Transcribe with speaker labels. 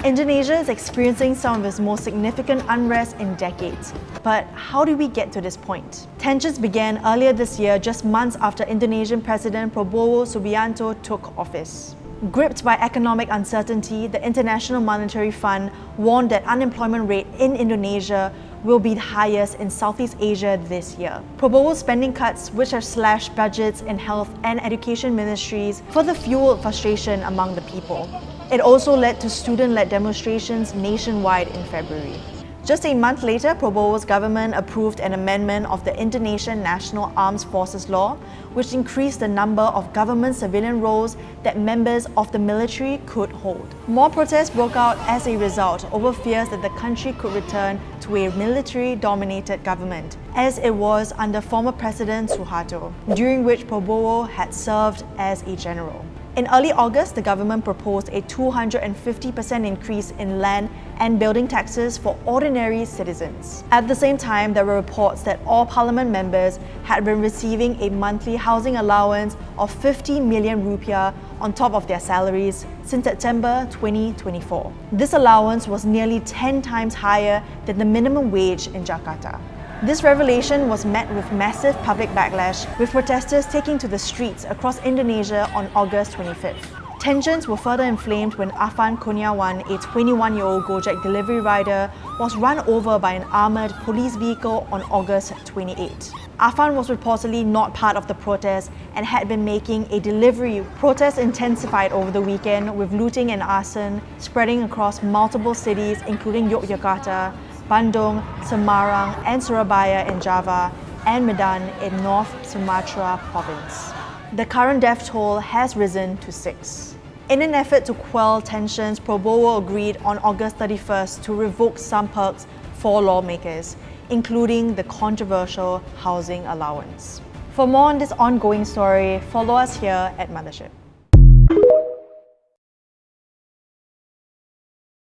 Speaker 1: Indonesia is experiencing some of its most significant unrest in decades. But how did we get to this point? Tensions began earlier this year, just months after Indonesian President Prabowo Subianto took office. Gripped by economic uncertainty, the International Monetary Fund warned that unemployment rate in Indonesia will be the highest in Southeast Asia this year. Prabowo's spending cuts, which have slashed budgets in health and education ministries, further fueled frustration among the people. It also led to student-led demonstrations nationwide in February. Just a month later, Prabowo's government approved an amendment of the Indonesian National Armed Forces Law, which increased the number of government civilian roles that members of the military could hold. More protests broke out as a result over fears that the country could return to a military-dominated government, as it was under former President Suharto, during which Prabowo had served as a general. In early August, the government proposed a 250% increase in land and building taxes for ordinary citizens. At the same time, there were reports that all parliament members had been receiving a monthly housing allowance of 50 million rupiah on top of their salaries since September 2024. This allowance was nearly 10 times higher than the minimum wage in Jakarta. This revelation was met with massive public backlash, with protesters taking to the streets across Indonesia on August 25th. Tensions were further inflamed when Afan Kurniawan, a 21-year-old Gojek delivery rider, was run over by an armoured police vehicle on August 28. Afan was reportedly not part of the protest and had been making a delivery. Protests intensified over the weekend, with looting and arson spreading across multiple cities including Yogyakarta, Bandung, Semarang and Surabaya in Java, and Medan in North Sumatra province. The current death toll has risen to 6. In an effort to quell tensions, Prabowo agreed on August 31st to revoke some perks for lawmakers, including the controversial housing allowance. For more on this ongoing story, follow us here at Mothership.